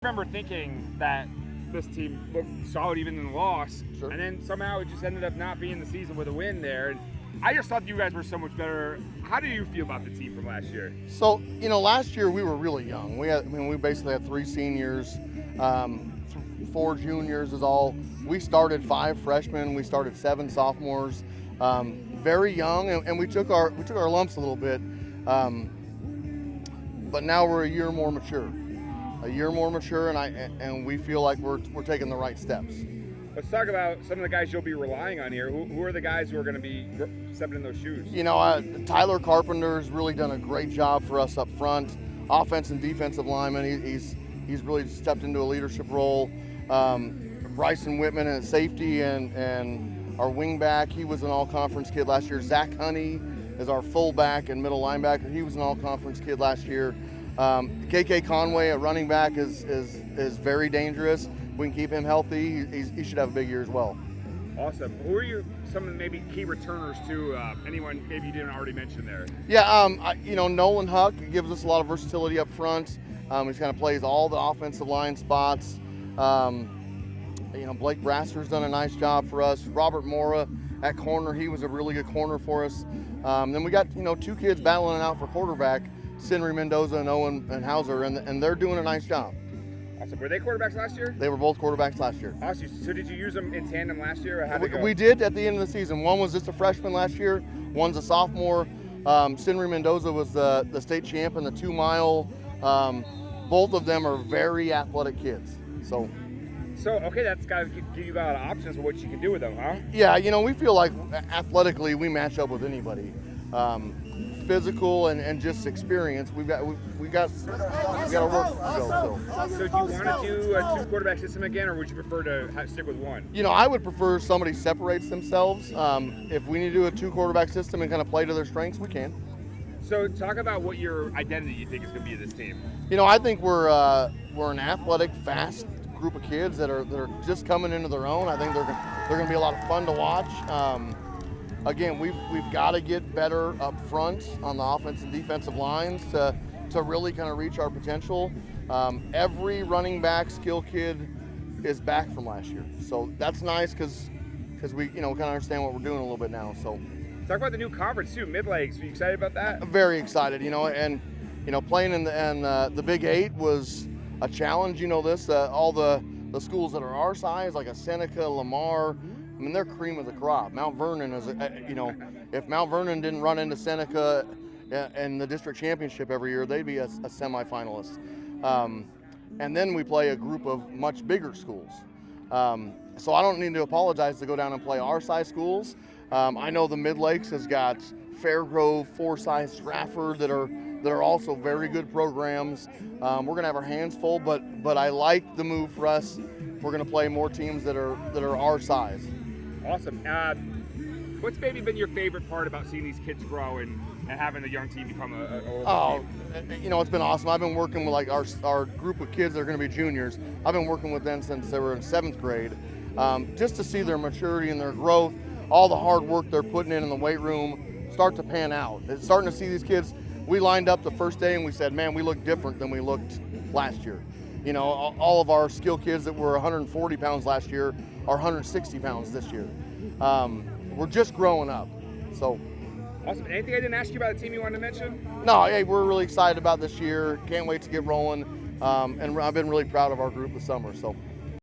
remember thinking that this team looked solid even in the loss, Sure. and then somehow it just ended up not being the season with a win there. And I just thought you guys were so much better. How do you feel about the team from last year? So, last year we were really young. We basically had 3 seniors, 4 juniors is all. We started 5 freshmen. We started 7 sophomores. Very young, and we took our lumps a little bit. But now we're a year more mature, and we feel like we're taking the right steps. Let's talk about some of the guys you'll be relying on here. Who are the guys who are going to be stepping in those shoes? Tyler Carpenter's really done a great job for us up front, offense and defensive lineman. He's really stepped into a leadership role. Bryson Whitman at safety and our wingback, he was an all-conference kid last year. Zach Honey is our fullback and middle linebacker. He was an all-conference kid last year. KK Conway at running back is very dangerous. We can keep him healthy. He should have a big year as well. Awesome. Who are some of the maybe key returners too? Anyone maybe you didn't already mention there? Yeah, Nolan Huck gives us a lot of versatility up front. He kind of plays all the offensive line spots. Blake Brasser's done a nice job for us. Robert Mora at corner, he was a really good corner for us. Then we got 2 kids battling it out for quarterback, Sinry Mendoza and Owen and Hauser, and they're doing a nice job. Awesome. Were they quarterbacks last year? They were both quarterbacks last year. Awesome. So did you use them in tandem last year, or how did it go? We did at the end of the season. One was just a freshman last year. One's a sophomore. Sinry Mendoza was the state champ in the 2-mile. Both of them are very athletic kids. So okay, that's got to give you a lot of options for what you can do with them, huh? Yeah, we feel like athletically we match up with anybody. Physical and just experience, we got our work to go. So do you want to do a 2-quarterback system again, or would you prefer to stick with 1? I would prefer somebody separates themselves. If we need to do a 2-quarterback system and kind of play to their strengths, we can. So talk about what your identity you think is going to be of this team. I think we're an athletic, fast group of kids that are just coming into their own. I think they're going to be a lot of fun to watch. Again, we've got to get better up front on the offensive and defensive lines to really kind of reach our potential. Every running back skill kid is back from last year, so that's nice because we kind of understand what we're doing a little bit now. So talk about the new conference too, Mid-Lakes. Are you excited about that? Very excited, and playing in the Big 8 was a challenge. All the schools that are our size, like a Seneca, Lamar. I mean, they're cream of the crop. Mount Vernon is, if Mount Vernon didn't run into Seneca in the district championship every year, they'd be a semifinalist. And then we play a group of much bigger schools. So I don't need to apologize to go down and play our size schools. I know the Mid-Lakes has got Fairgrove, Forsyth, Stratford that are also very good programs. We're going to have our hands full, but I like the move for us. We're going to play more teams that are our size. Awesome. What's maybe been your favorite part about seeing these kids grow and having the young team become a team? It's been awesome. I've been working with our group of kids that are going to be juniors. I've been working with them since they were in 7th grade. Just to see their maturity and their growth, all the hard work they're putting in the weight room start to pan out. It's starting to see these kids. We lined up the first day and we said, man, we look different than we looked last year. All of our skill kids that were 140 pounds last year are 160 pounds this year. We're just growing up. So, awesome. Anything I didn't ask you about the team you wanted to mention? No, hey, we're really excited about this year. Can't wait to get rolling. And I've been really proud of our group this summer. So.